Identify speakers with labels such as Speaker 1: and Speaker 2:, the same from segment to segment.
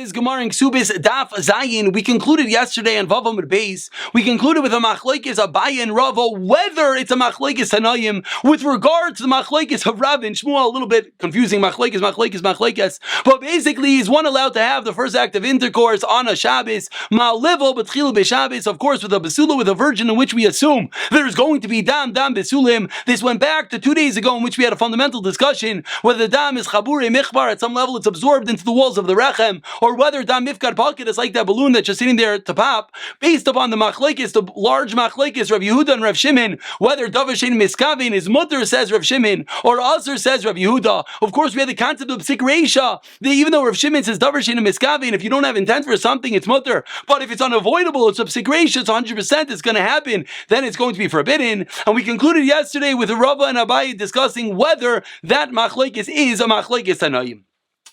Speaker 1: Shabbos, Gemara and Kesubos, Daf Zayin. We concluded yesterday on Vavam and Beis. We concluded with a machlokes Abaye and Rava, whether it's a machlokes Hanayim with regard to the machlokes of Rav and Shmuel. A little bit confusing, machlokes. But basically, is one allowed to have the first act of intercourse on a Shabbos? Ma'alevo b'tchil b'Shabbos, of course, with a basula, with a virgin, in which we assume there's going to be dam besulim. This went back to 2 days ago, in which we had a fundamental discussion whether the dam is chabure michbar, at some level it's absorbed into the walls of the rechem, or whether dam mifkad pocket is like that balloon that's just sitting there to pop, based upon the machlekes, the large machlekes, Rav Yehuda and Rav Shimon, whether davashin miskavin is mutter, says Rav Shimon, or aser, says Rav Yehuda. Of course, we have the concept of psik reisha, even though Rav Shimon says davashin and miskavin, if you don't have intent for something, it's mutter, but if it's unavoidable, it's a psik reisha, it's 100%, it's going to happen, then it's going to be forbidden. And we concluded yesterday with Rava and Abaye discussing whether that machlekes is a machlekes Tanayim.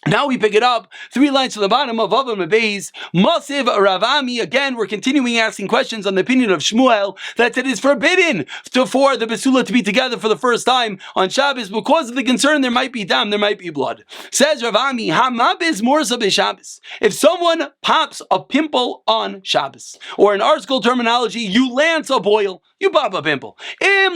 Speaker 1: Now we pick it up 3 lines from the bottom of Vavam and Beis. Masiv Ravami. Again, we're continuing asking questions on the opinion of Shmuel that it is forbidden for the Besula to be together for the first time on Shabbos because of the concern there might be dam, there might be blood. Says Ravami, Hamabiz Morsa B'Shabbos. If someone pops a pimple on Shabbos, or in our school terminology, you lance a boil, you pop a pimple. The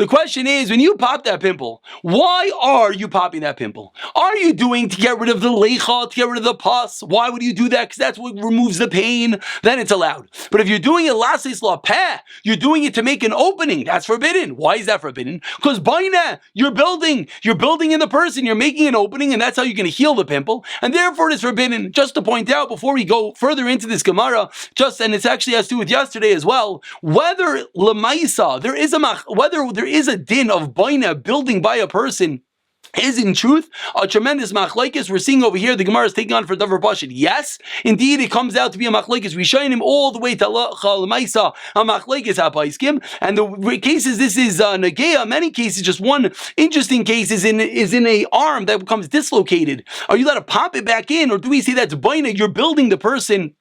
Speaker 1: question is, when you pop that pimple, why are you popping that pimple? Are you doing to get rid of the leicha, to get rid of the pus? Why would you do that? Because that's what removes the pain. Then it's allowed. But if you're doing it lasis la peh, you're doing it to make an opening. That's forbidden. Why is that forbidden? Because baina, you're building in the person. You're making an opening, and that's how you're going to heal the pimple. And therefore, it is forbidden. Just to point out before we go further into this Gemara, and it actually has to do with yesterday as well, whether lemaisa whether there is a din of baina building by a person is in truth a tremendous machlokes. We're seeing over here the Gemara is taking on for Davar Pashid. Yes, indeed, it comes out to be a machlokes. We shine him all the way to lemaisa a machlokes hapaiskim. And the cases this is nageya. Many cases, just one interesting case is in a arm that becomes dislocated. Are you allowed to pop it back in, or do we say that's baina? You're building the person.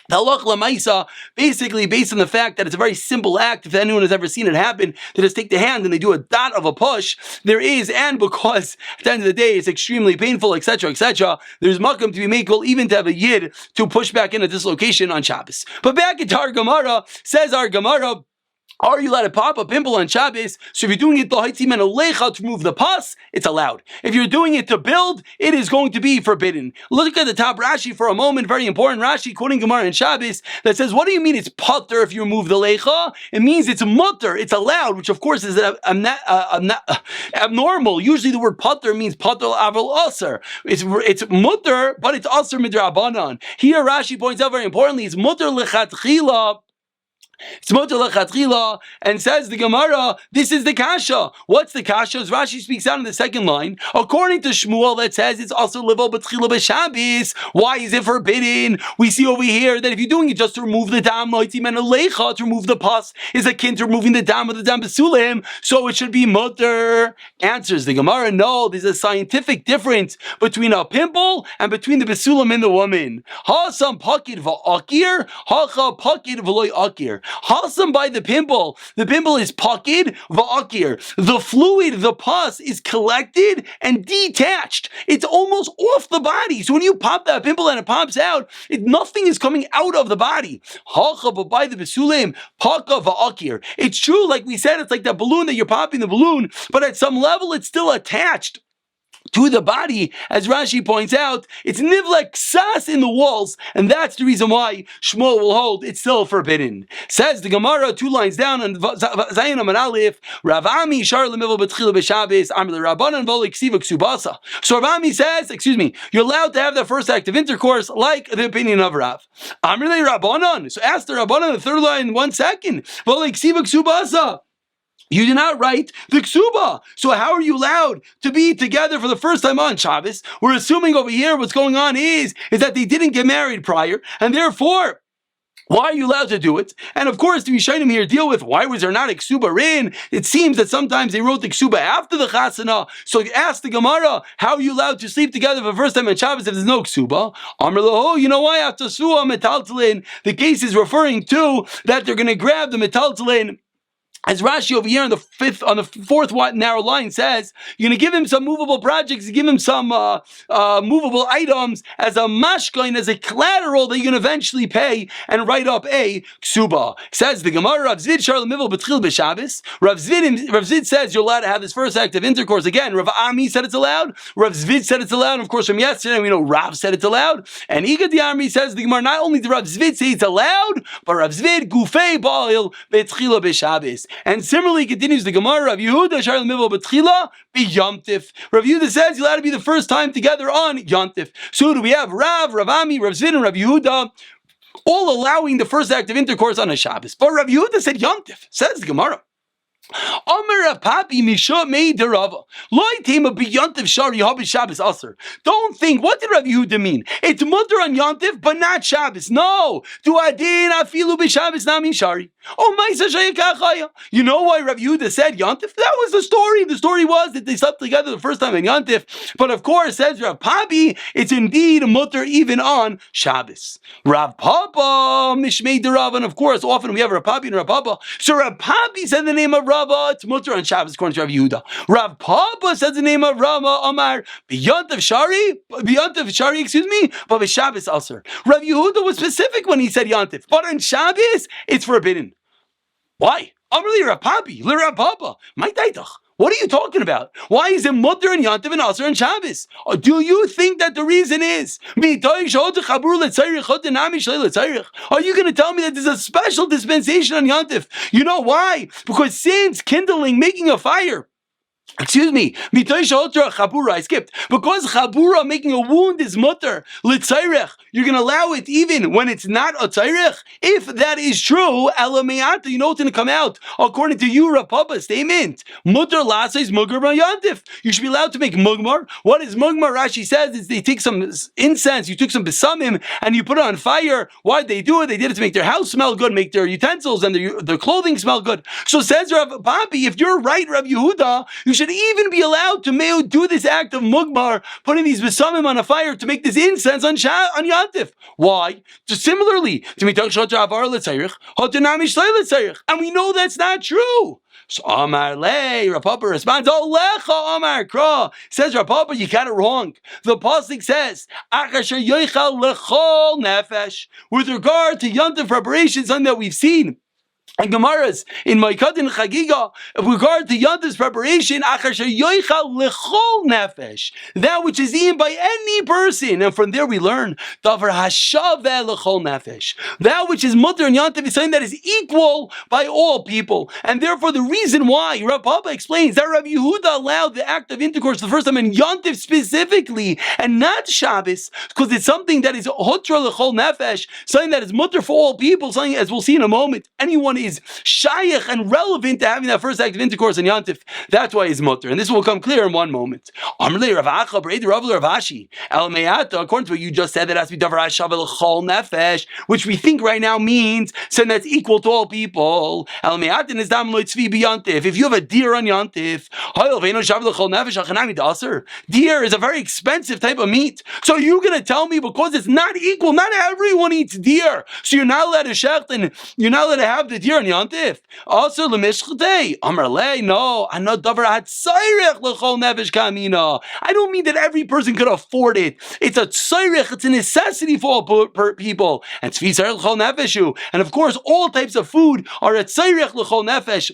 Speaker 1: The halach lemaisa, basically based on the fact that it's a very simple act, if anyone has ever seen it happen, they just take the hand and they do a dot of a push, and because at the end of the day it's extremely painful, etc., there's makom to be makel, even to have a yid to push back in a dislocation on Shabbos. But back into our Gemara, says our Gemara, are you allowed to pop a pimple on Shabbos? So if you're doing it to remove the pus, it's allowed. If you're doing it to build, it is going to be forbidden. Look at the top Rashi for a moment, very important Rashi, quoting Gemara in Shabbos, that says, what do you mean it's pater if you remove the lecha? It means it's mutter, it's allowed, which of course is abnormal. Usually the word pater means pater aval aser. It's mutter, but it's aser midrabanan. Here Rashi points out very importantly, it's mutter lechatchila. It's mutter lechatchila, and says the Gemara, this is the kasha. What's the kasha? As Rashi speaks out in the second line, according to Shmuel, that says it's also levo b'tchila b'Shabbos. Why is it forbidden? We see over here that if you're doing it just to remove the dam, to remove the pus, is akin to removing the dam of the dam b'sulim, so it should be mutter. Answers the Gemara, no, there's a scientific difference between a pimple and between the b'sulim in the woman. Hasam pakid v'akir, hacha pakid v'loy akir. Hasam by the pimple is pakid va'akir. The fluid, the pus, is collected and detached. It's almost off the body. So when you pop that pimple and it pops out, nothing is coming out of the body. Hacha, but by the besulim, paka va'akir. It's true, like we said, it's like that balloon that you're popping the balloon, but at some level it's still attached to the body. As Rashi points out, it's nivlek sas in the walls, and that's the reason why Shmuel will hold it's still forbidden. Says the Gemara 2 lines down on Zayin Amar Aleph, Rav Ami shar lemivel b'tchila b'Shabbos amar l'Rabbanan v'lo ksiva Kesubos. So Rav Ami says, you're allowed to have the first act of intercourse like the opinion of Rav. Amar l'Rabbanan. So ask the Rabbanan the 3rd line in 1 second. V'lo ksiva Kesubos. You did not write the ksuba. So how are you allowed to be together for the first time on Shabbos? We're assuming over here what's going on is that they didn't get married prior, and therefore, why are you allowed to do it? And of course, the Rishonim here deal with why was there not a ksuba in? It seems that sometimes they wrote the ksuba after the chasana. So ask the Gemara, how are you allowed to sleep together for the first time on Shabbos if there's no ksuba? Amar lo, you know why? After suah metaltalin, the case is referring to that they're going to grab the metaltalin as Rashi over here on the fourth narrow line says, you're going to give him some movable projects, you give him some movable items as a mashkain, as a collateral that you're going to eventually pay and write up a ksuba. Says the Gemara, Rav Zvid Shar L'Mivul B'Tchil B'Shabbos. Rav Zvid says you're allowed to have this first act of intercourse. Again, Rav Ami said it's allowed. Rav Zvid said it's allowed. And of course, from yesterday, we know Rav said it's allowed. And Igad the Army says the Gemara, not only did Rav Zvid say it's allowed, but Rav Zvid Gufei Ba'il B'Tchila B'Shabbos. And similarly continues the Gemara, Rav Yehuda Shar L'Mivul B'Tchila B'Yomtiv. Rav Yehuda says you're allowed to be the first time together on Yomtiv. So do we have Rav Ami, Rav Zvid, and Rav Yehuda all allowing the first act of intercourse on a Shabbos. But Rav Yehuda said Yomtiv. Says the Gemara. Omer Rav Papi Misha Mei Derava. Loi Tema B'Yontiv Shari Habi Shabbos Aser. Don't think, what did Rav Yehuda mean? It's mutter on Yontiv, but not Shabbos. No. Tu Adin Afilu B'Shabbos Nami Shari. Oh, Maisa Shayakachaya. You know why Rav Yehuda said Yontif? That was the story. The story was that they slept together the first time in Yontif. But of course, says Rav Papi, it's indeed mutter even on Shabbos. Rav Papa, Mishmei Derav, and of course, often we have Rav Papi and Rav Papa. So Rav Papi said the name of Rava, it's mutter on Shabbos according to Rav Yehuda. Rav Papa says the name of Rava, Amar, B'Yontif Shari, but Shabbos Aser. Rav Yehuda was specific when he said Yontif, but on Shabbos, it's forbidden. Why? Amrli Rav Papi, Rav Papa, my taitach. What are you talking about? Why is it mutter and Yontif and Aser and Shabbos? Do you think that the reason is? Are you going to tell me that there's a special dispensation on Yontif? You know why? Because since kindling, making a fire, I skipped. Because chabura, making a wound, is mutter. L'tzayrech, you're going to allow it even when it's not a tzayrech? If that is true, alameata, you know it's going to come out. According to you, Rav Papa statement, mutter lasa is mugmar b'yantif. You should be allowed to make mugmar. What is mugmar? Rashi says is they take some incense, you took some besamim, and you put it on fire. Why did they do it? They did it to make their house smell good, make their utensils and their clothing smell good. So says Rav Papi, if you're right, Rav Yehuda, you should even be allowed to do this act of mugmar, putting these besamim on a fire to make this incense on Yantif. Why? Just similarly, and we know that's not true. So Amar Le, Rav Papa responds, Oh Lecha Amar Kra. Says Rav Papa, you got it wrong. The pasuk says, Achasher Yoichal Lechol Nefesh. With regard to Yantif preparation, something that we've seen and Gemaras in Maikadin Chagiga, with regard to Yantif's preparation, that which is eaten by any person, and from there we learn Davar Hashaveh Lechol Nefesh. That which is mutter and Yantif is something that is equal by all people, and therefore the reason why Rav Papa explains that Rav Yehuda allowed the act of intercourse the first time in Yantif specifically, and not Shabbos, because it's something that is Hotra Lechol Nefesh, something that is mutter for all people, something as we'll see in a moment. Anyone is shayach and relevant to having that first act of intercourse in Yantif. That's why he's mutter, and this will come clear in one moment. According to what you just said, that has to be davar hashaveh l'chol nefesh, which we think right now means something that's equal to all people. If you have a deer on Yantif, deer is a very expensive type of meat. So you're going to tell me because it's not equal, not everyone eats deer, so you're not allowed to shecht and you're not allowed to have the deer on Yantif. Also, lemishchatei. Amar lei, no. I know davar hatzayrech l'chol nefesh kamina. I don't mean that every person could afford it. It's a tzayrech. It's a necessity for all people. And tzvi tzarech l'chol nefeshu. And of course, all types of food are a tzayrech l'chol nefesh.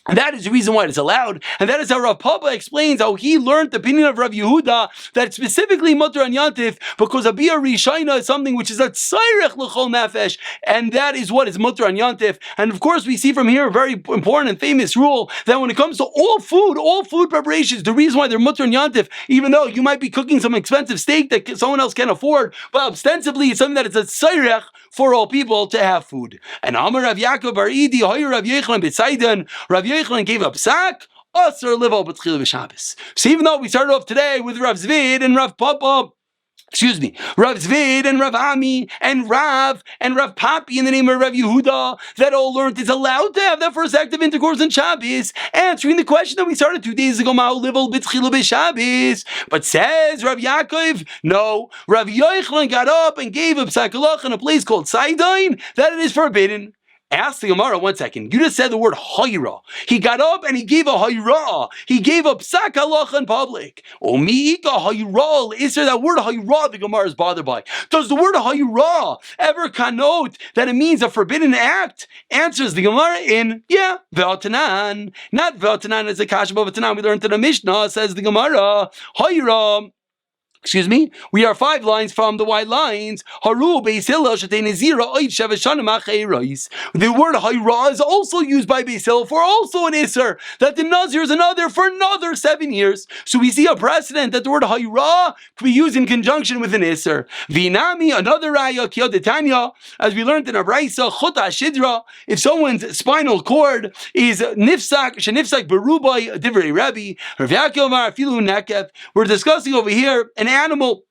Speaker 1: And that is the reason why it's allowed. And that is how Rav Papa explains how he learned the opinion of Rav Yehuda that it's specifically mutter on Yantif because a bia rishayna is something which is a tzayrech l'chol nefesh, and that is what is mutter on Yantif. And of course we see from here a very important and famous rule that when it comes to all food preparations, the reason why they're mutter on Yantif, even though you might be cooking some expensive steak that someone else can't afford, but ostensibly it's something that is a tzayrech for all people to have food. And Amar Rav Yaakov Bar Idi, Hoyer Rav Yochanan B'Tzaidan, Rav Yochanan gave up sak, Aser Livo B'Tchil B'Shabbos. So even though we started off today with Rav Zvid and Rav Papa, Rav Zvid and Rav Ami and Rav Papi in the name of Rav Yehuda that all learned it's allowed to have that first act of intercourse on Shabbos, answering the question that we started 2 days ago, Ma'u Livel B'Tchila B'Shabbos. But says Rav Yaakov, no, Rav Yochanan got up and gave a psak halach in a place called Sidon that it is forbidden. Ask the Gemara 1 second. You just said the word hayra. He got up and he gave a hayra. He gave a psak halacha in public. Miika hayra. Is there that word hayra the Gemara is bothered by? Does the word hayra ever connote that it means a forbidden act? Answers the Gemara in, yeah, ve'atanan. Not ve'atanan as a kasha, but ve'atanan we learned in the Mishnah, says the Gemara, hayra. Excuse me, we are 5 lines from the white lines. The word hayra is also used by Beis Hillel for also an isser, that the nazir is another for another 7 years. So we see a precedent that the word hayra can be used in conjunction with an isser. Vinami, another raya, kiyodetanya, as we learned in a brayso, chota shidra, if someone's spinal cord is nifsak, shenifsak berubai, divrei Rebbe, Rav Yaakov Amar afilu nekev. We're discussing over here an animal.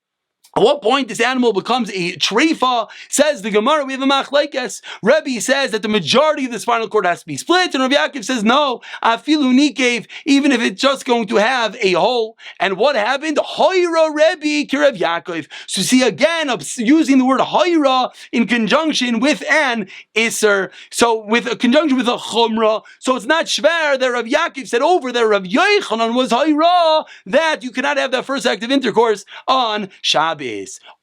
Speaker 1: At what point this animal becomes a treifa? Says the Gemara, we have a machlekes. Rebbe says that the majority of the spinal cord has to be split, and Rav Yaakov says no, afilu nikev, even if it's just going to have a hole. And what happened? Hayra Rebbe ki Rav Yaakov. So see again, using the word hayra in conjunction with an iser, so with a conjunction with a chumra. So it's not shver that Rav Yaakov said over there Rav Yochanan was hayra, that you cannot have that first act of intercourse on Shabbos.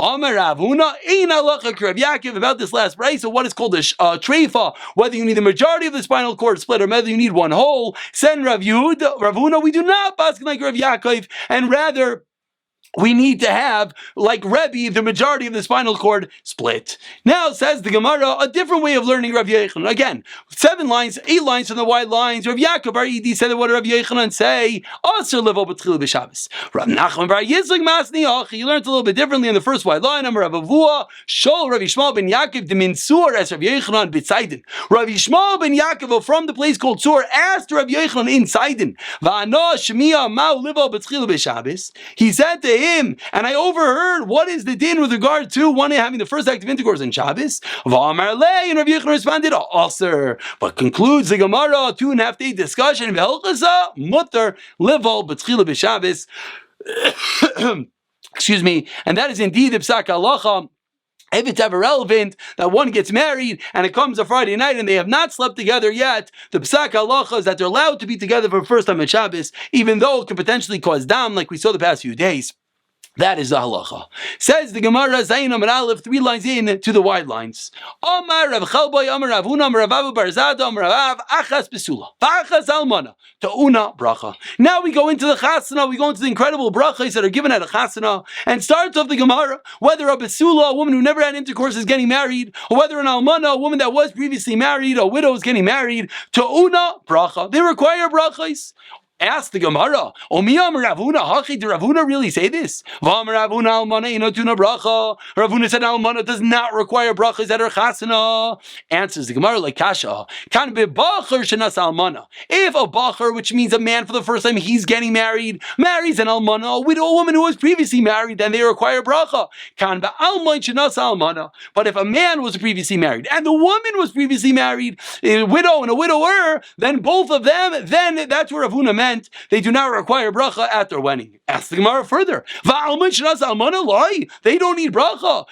Speaker 1: Amar Ravuna ein halacha Rav Yaakov about this last brayso. So what is called a treifa, whether you need the majority of the spinal cord split or whether you need one whole. Send Ravuna, we do not paskin like Rav Yaakov, and rather we need to have, like Rebbe, the majority of the spinal cord split. Now, says the Gemara, a different way of learning Rav Yochanan. Again, 7 lines, 8 lines from the white lines. Rav Yaakov Bar Idi said that what Rav Yochanan say? Aser levo b'tchil b'Shabbos. Rav Nachman Bar Yitzchak Masni Achi. He learned a little bit differently in the first white line. Amar Rav Avua, Shol Rav Yishmael ben Yaakov de Minsur as Rav Yochanan b'Tzaydin. Rav Yishmael ben Yaakov from the place called Tzur asked Rav Yochanan in Tzaydin. Va'ana Shemiya Ma'u levo b'tchil b'Shabbos. He said to him, and I overheard, what is the din with regard to one having the first act of intercourse in Shabbos? V'amar lei, and Rav Yochanan responded, aser. But concludes the Gemara, 2.5 day discussion, v'helchasa mutter level b'tchila b'Shabbos. Excuse me, and that is indeed the psak halacha. If it's ever relevant that one gets married and it comes a Friday night and they have not slept together yet, the psak halacha is that they're allowed to be together for the first time at Shabbos, even though it could potentially cause dam, like we saw the past few days. That is the halacha. Says the Gemara, Zayin Amar Aleph, 3 lines in to the wide lines. Amar Rav Chalboy, Amar Rav Huna, Amar Rav Abu Bar Zada, Amar Rav Achas Besula, V'achas Almana, Ta'una Bracha. Now we go into the chasana, we go into the incredible brachas that are given at a chasana, and starts off the Gemara, whether a Besula, a woman who never had intercourse, is getting married, or whether an Almana, a woman that was previously married, a widow is getting married, Ta'una Bracha. They require brachas. Ask the Gemara, Omiyam Ravuna, Hachi, did Ravuna really say this? Ravuna said Almana does not require brachas at her chasana. Answers the Gemara like Kasha. Can be bacher shenas almana. If a bacher, which means a man for the first time he's getting married, marries an almana, a widow, a woman who was previously married, then they require bracha. Can be almana shenas almana. But if a man was previously married and the woman was previously married, a widow and a widower, then both of them, then that's where Ravuna meant they do not require bracha at their wedding. Ask the Gemara further. They don't need bracha.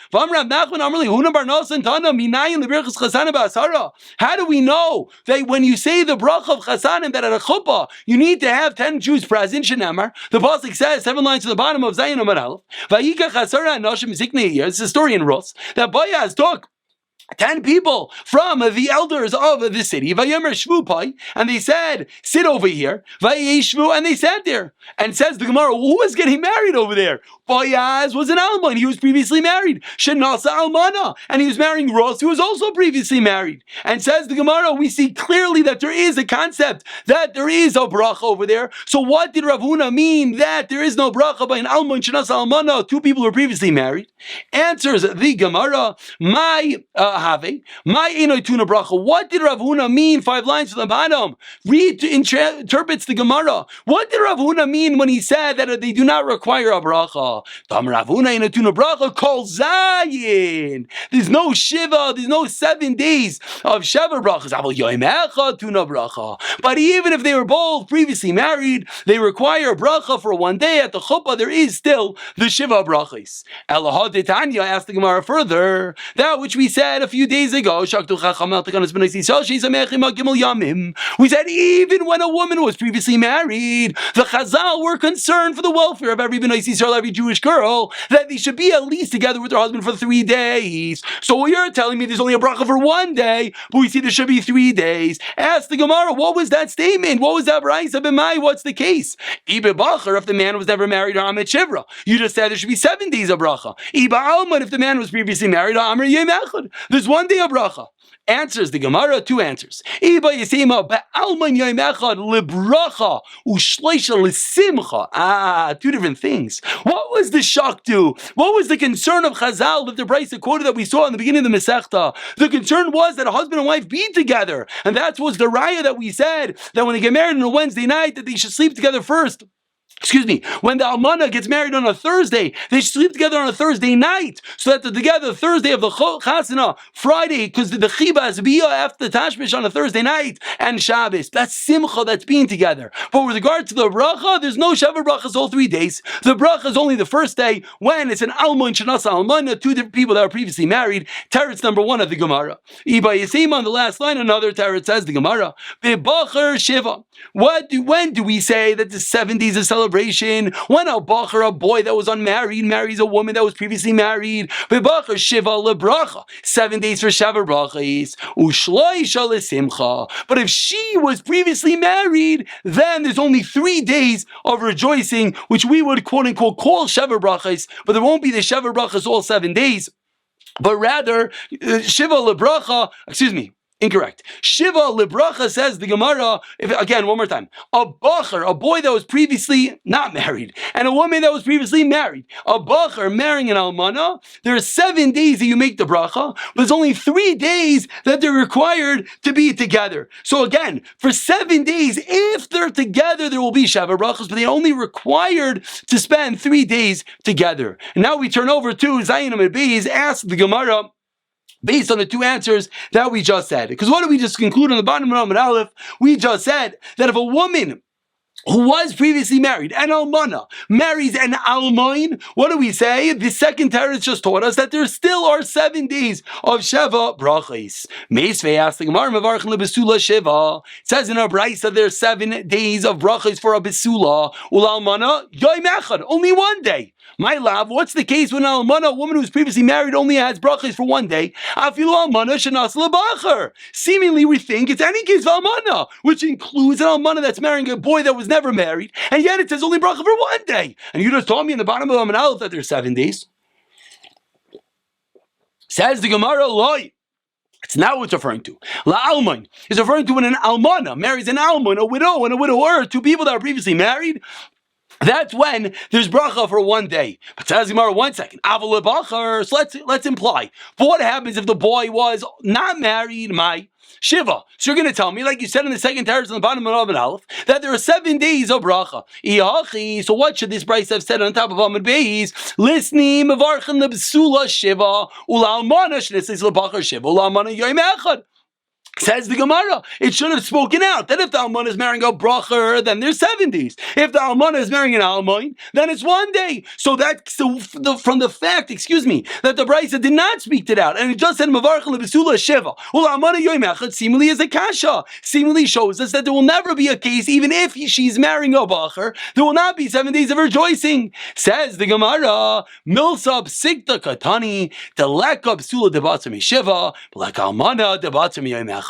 Speaker 1: How do we know that when you say the bracha of chasanim that at a chuppah you need to have 10 Jews present? Shenamar. The pasuk says 7 lines to the bottom of Zayin Amar Aleph. It's a story in Rus that Boaz took 10 people from the elders of the city, and they said, sit over here, and they sat there. And says the Gemara, who was getting married over there? Boaz was an Alman, he was previously married. Shenasa Almana, and he was marrying Ros, who was also previously married. And says the Gemara, we see clearly that there is a concept, that there is a bracha over there. So what did Rav Huna mean that there is no bracha by an Alman, Shenasa Almana, 2 people who were previously married? Answers the Gemara, my enoituna bracha. What did Rav Huna mean? 5 lines to the bottom. Interprets the Gemara. What did Rav Huna mean when he said that they do not require a bracha? Dam Rav Huna enoituna bracha kol zayin. There's no shiva. There's no 7 days of sheva brachas. Aval yoim echad tuna bracha. But even if they were both previously married, they require bracha for 1 day at the chuppah. There is still the shiva brachas. Elahad Tanya asked the Gemara further. That which we said a few days ago. We said even when a woman was previously married, the Chazal were concerned for the welfare of every Bnei Yisrael, every Jewish girl, that they should be at least together with their husband for 3 days. So you're telling me there's only a bracha for 1 day, but we see there should be 3 days. Ask the Gemara, what was that statement? What was that brayso b'mai? What's the case? Ibe Bacher, if the man was never married, or Amet Shivra, you just said there should be 7 days of bracha. Iba Alman, if the man was previously married, Amr Yom Echad, there's 1 day of bracha. Answers the Gemara, 2 answers. Iba Yisema ba'alman Yom Echad libracha u'shleisha l'simcha. 2 different things. What was the shock to? What was the concern of Chazal that the brayso quoted that we saw in the beginning of the Masechta? The concern was that a husband and wife be together, and that was the raya that we said that when they get married on a Wednesday night that they should sleep together first. When the Almana gets married on a Thursday, they sleep together on a Thursday night, so that they're together Thursday of the Chasana, Friday, because the Chiba is Biyah after the Tashmish on a Thursday night, and Shabbos. That's Simcha, that's being together. But with regard to the Bracha, there's no Shavuot Brachas all 3 days. The Bracha is only the first day, when it's an Alma and Shanasa Almana, 2 different people that are previously married. Teretz number 1 of the Gemara. Iba Yisim on the last line, another Teretz says the Gemara, Bebacher Shiva. When do we say that the 7 days of celebration? When a bacher, a boy that was unmarried, marries a woman that was previously married. Bebacher Shiva lebracha. 7 days for Shavuot brachas. Ushloisha lesimcha. But if she was previously married, then there's only 3 days of rejoicing, which we would quote unquote call Shavuot brachas, but there won't be the Shavuot brachas all 7 days. But rather, Shiva lebracha, incorrect. Shiva lebracha, says the Gemara, again, one more time. A bacher, a boy that was previously not married, and a woman that was previously married. A bacher marrying an almana, there are 7 days that you make the bracha, but there's only 3 days that they're required to be together. So again, for 7 days, if they're together, there will be Shavuot brachas, but they're only required to spend 3 days together. And now we turn over to Zayin Amid Beis, ask the Gemara, based on the 2 answers that we just said. Because what did we just conclude on the bottom of Amud Aleph? We just said that if a woman who was previously married, an almana, marries an almoin, what do we say? The second teretz just taught us that there still are 7 days of Sheva brachas. Meisvei asked the Gemara, Mevarchen lebesula Sheva. It says in our brayso there's 7 days of brachas for a besula. Ulalmana Yom Echad, only 1 day. My love, what's the case when an almana, a woman who's previously married, only has brachas for 1 day? Afilu almana shenas lebacher. Seemingly we think it's any case of almana, which includes an almana that's marrying a boy that was never married, and yet it says only bracha for 1 day. And you just told me in the bottom of Amud Aleph that there's 7 days. Says the Gemara, loy. It's not what it's referring to. La alman is referring to when an almana marries an alman, a widow and a widower, 2 people that are previously married. That's when there's bracha for 1 day. But says Gemara, 1 second. Aval lebachar. So let's imply. But what happens if the boy was not married? My Shiva. So you're going to tell me, like you said in the second teretz on the bottom of Amud Aleph, that there are 7 days of bracha. So what should this brayso have said on top of Amud Beis? Listening, mevarchen lebesula Shiva, ulalmana shnesis lebachar Shiva, ulalmana Yom Echad. Says the Gemara, it should have spoken out that if the almana is marrying a bracha, then there's 7 days. If the almana is marrying an almoin, then it's 1 day. So from the fact, that the brayso did not speak it out, and it just said mevarchen lebesula Shiva, ulalmana Yom Echad, seemingly is a kasha. Seemingly shows us that there will never be a case, even if she's marrying a bracha, there will not be 7 days of rejoicing. Says the Gemara, milsa psikta katani, teleka psula debatzim Shiva, like almana debatzim Yom Echad.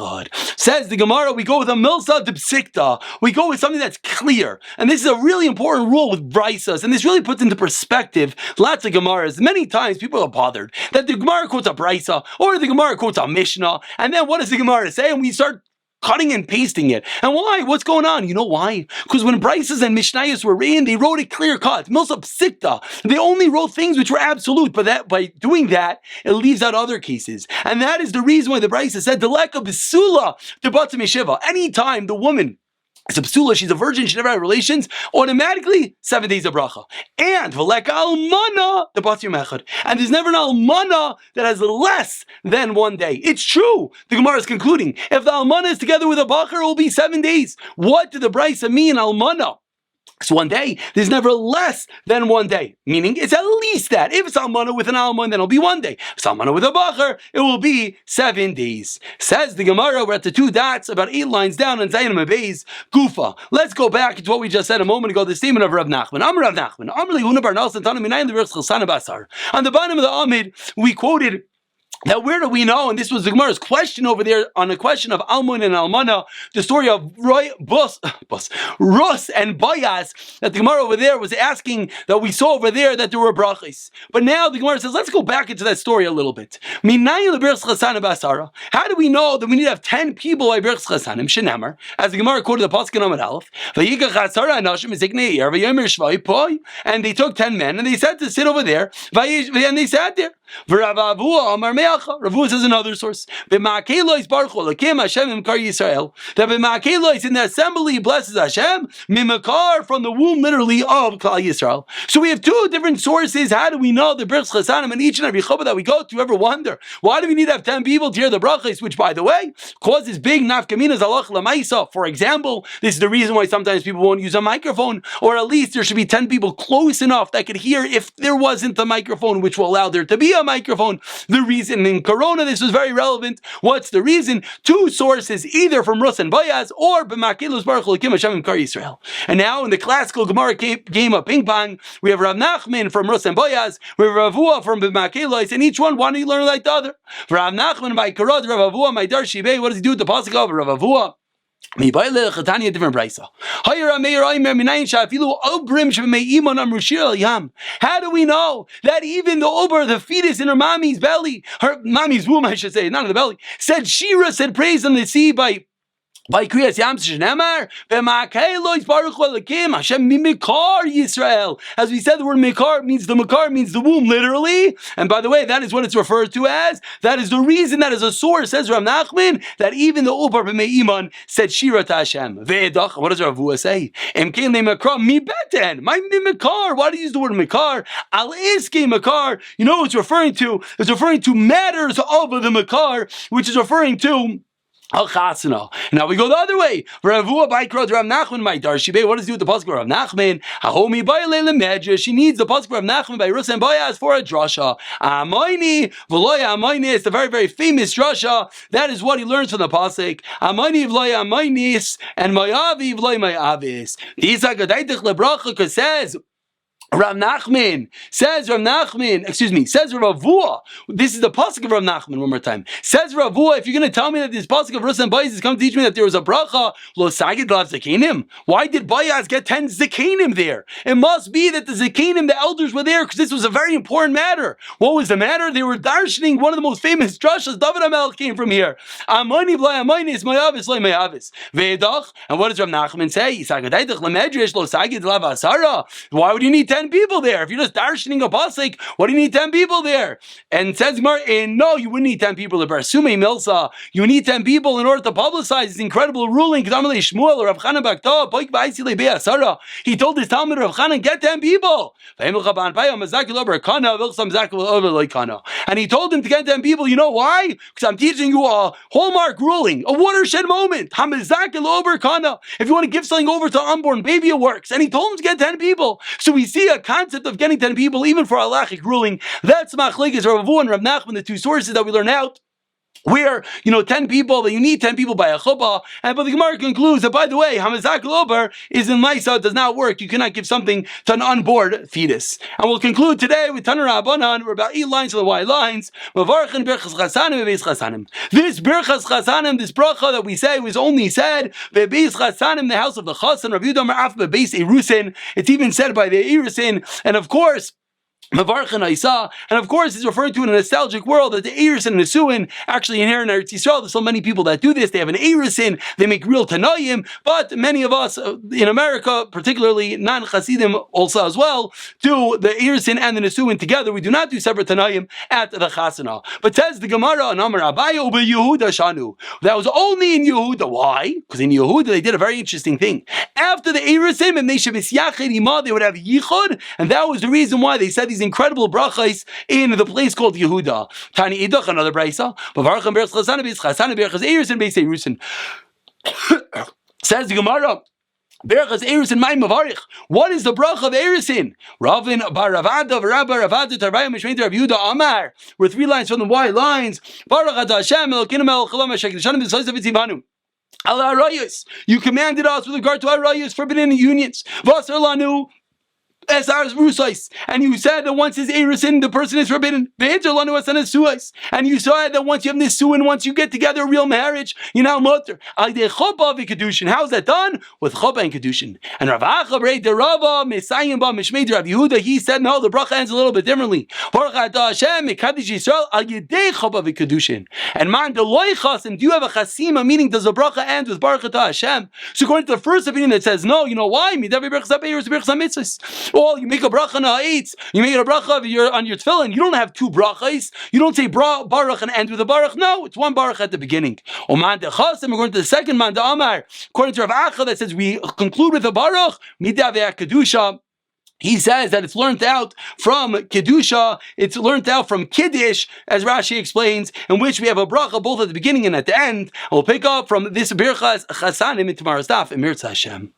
Speaker 1: Says the Gemara, we go with a milsa de psikta. We go with something that's clear. And this is a really important rule with braisas. And this really puts into perspective lots of Gemaras. Many times people are bothered that the Gemara quotes a braisa or the Gemara quotes a Mishnah. And then what does the Gemara say? And we start cutting and pasting it. And why? What's going on? You know why? Because when Brises and Mishnayos were written, they wrote it clear cut. Milsa psikta. They only wrote things which were absolute, but that by doing that, it leaves out other cases. And that is the reason why the Brises said, Deleka besula debatzim yeshiva. Anytime the woman is a psula, she's a virgin, she never had relations, automatically 7 days of bracha. And v'leka almana debatzim echad. And there's never an almana that has less than 1 day. It's true. The Gemara is concluding, if the almana is together with a bacher, it will be 7 days. What did the brayso mean, almana? It's 1 day. There's never less than 1 day. Meaning, it's at least that. If it's almana with an almon, then it'll be 1 day. If it's almana with a bacher, it will be 7 days. Says the Gemara, we're at the 2 dots, about 8 lines down on Zayin Mabeis, Gufa. Let's go back to what we just said a moment ago, the statement of Rav Nachman. Rav Nachman. On the bottom of the Amid, we quoted. Now, where do we know? And this was the Gemara's question over there on the question of Almon and Almana, the story of Rus and Bayas, that the Gemara over there was asking, that we saw over there that there were brachis. But now the Gemara says, let's go back into that story a little bit. How do we know that we need to have 10 people by Birchas Chasanim, Shenamar, as the Gemara quoted the Pasuk in Amud Aleph, and they took 10 men, and they said to sit over there, and they sat there. Ravu says another source. That in the assembly he blesses Hashem, Mimakar from the womb literally of Klal Yisrael. So we have 2 different sources. How do we know the Birchas Chasanim and each and every chuppah that we go to? Ever wonder why do we need to have 10 people to hear the brachos? Which, by the way, causes big nafkaminas alach lamaisa. For example, this is the reason why sometimes people won't use a microphone, or at least there should be 10 people close enough that could hear if there wasn't a microphone, which will allow there to be a microphone. The reason in Corona this was very relevant. What's the reason? 2 sources, either from Rus and Bayaz or b'Makilus Baruch L'Kim Hashem Kar Yisrael. And now in the classical Gemara game of ping pong, we have Rav Nachman from Rus and Bayaz, we have Rav Hua from b'Makilus, and each one wanting to learn like the other. Rav Nachman by Karad, Rav Hua, my Dar Shibei. What does he do with the pasuk of Rav Hua? Different brisa. How do we know that even the uber, the fetus in her mommy's belly, her mommy's womb, I should say, not in the belly, said Shira, said praise on the sea by Kriyas Yam Shnemar, B'Makeilos Baruch L'Kim Hashem Mimikar Yisrael. As we said, the word Mikar means the womb, literally. And by the way, that is what it's referred to as. That is the reason, that is a source, says Rav Nachman, that even the Ubar B'Meiman said Shira to Hashem. Ve'edach, what does Rav Hua say? Emkein Le'Makar Mi Beten. My Mimikar. Why do you use the word Mikar? Al Iske Makar. You know what it's referring to? It's referring to matters of the Makar, which is referring to Al-Chasana. Now we go the other way. Rav Hua by Rav Nachman by Dar Shibei. What does he do with the pasuk of Rav Nachman? Hahomi by Leila Medrash. She needs the pasuk of Rav Nachman by Rus and Bayaz for a drasha. Amayni v'loya amayni. It's the very, very famous drasha. That is what he learns from the pasuk. Amayni v'loya amaynis and mayavi v'loya mayavis. These are Gadaitich lebracha, because says Rav Nachman, says Rav Hua. This is the pasuk of Rav Nachman one more time. Says Rav Hua, if you're going to tell me that this pasuk of Rus and Bayaz is going to teach me that there was a bracha, lo sagid lav zakenim. Why did Bayaz get 10 zakenim there? It must be that the zakenim, the elders, were there because this was a very important matter. What was the matter? They were darshaning one of the most famous drashas. David HaMelech came from here. Amani v'lay amani is mayavis lo mayavis. Ve'edach. And what does Rav Nachman say? Yisagadaytach lemedrash lo sagid lav asara. Why would you need 10 people there? If you're just darshaning a pasuk, what do you need 10 people there? And says Martin, no, you wouldn't need 10 people to Barsume Milsa. You need 10 people in order to publicize this incredible ruling. He told his Talmud, Rav Chanan, get 10 people. And he told him to get 10 people. You know why? Because I'm teaching you a hallmark ruling, a watershed moment. If you want to give something over to an unborn baby, it works. And he told him to get 10 people. So we see a concept of getting 10 people, even for halachic ruling. That's Machlekes Rav Hua and Rav Nachman, the 2 sources that we learn out. Where, 10 people, that you need 10 people by a chuppah. But the Gemara concludes that, by the way, Hamazak Lober is in Maisa, it does not work. You cannot give something to an unborn fetus. And we'll conclude today with Tanur Abanan. We're about 8 lines to the white lines. This Birchas Chasanim, this bracha that we say, was only said Bebeis Chasanim, the house of the Chasan, Rav Yudam Af Bebeis Erusin. It's even said by the Erusin. And of course, Mavarchan Isa, and of course, it's referring to in a nostalgic world that the Erusin and Nesuin actually inherit Eretz Yisrael. There's so many people that do this. They have an Erusin, they make real Tanayim, but many of us in America, particularly non-Chasidim also as well, do the Erusin and the Nesuin together. We do not do separate Tanayim at the Chasana. But says the Gemara, and Amar Abaye, Ube Yehuda Shanu. That was only in Yehuda. Why? Because in Yehuda they did a very interesting thing. After the Erusin, and they should be they would have Yichud, and that was the reason why they said these incredible brachas in the place called Yehuda. Tani Idach, another braysa. Says the Gemara, Berachas Erisin Mayim Mavarich. What is the bracha of Erisin? Ravin Bar Ravada Rabba Ravada Tarvayim Mishmeiter Rav Yehuda Amar. We're 3 lines from the white lines. Baruch Atah Hashem Elokeinu Melech Haolam Asher Kiddushanu B'Tzayis V'Tzivanu. Al Arayos. You commanded us with regard to Arayos, forbidden unions. V'Asar Lanu. And you said that once his erisin, the person is forbidden. And you said that once you have nisu and once you get together a real marriage, you're now mutter. How is that done? With choba and kedushin. And Rav Acha Brei de Rava Mesayim Ba Mishmei Rav Yehuda, he said no, the bracha ends a little bit differently. And man deloichas, and do you have a chasima? Meaning, does the bracha end with Baruch Atah Hashem? So according to the first opinion that says no, you know why? Well, you make a bracha on ha'etz, you make a bracha on your tefillin. You don't have 2 brachas. You don't say baruch and end with a baruch. No, it's 1 baruch at the beginning. According to the second man, according to Rav Acha, that says we conclude with a baruch, midah ve'akadusha. He says that it's learned out from Kedusha, it's learned out from Kiddush, as Rashi explains, in which we have a bracha both at the beginning and at the end. And we'll pick up from this Birchas Chasanim in tomorrow's daf, Emir Hashem.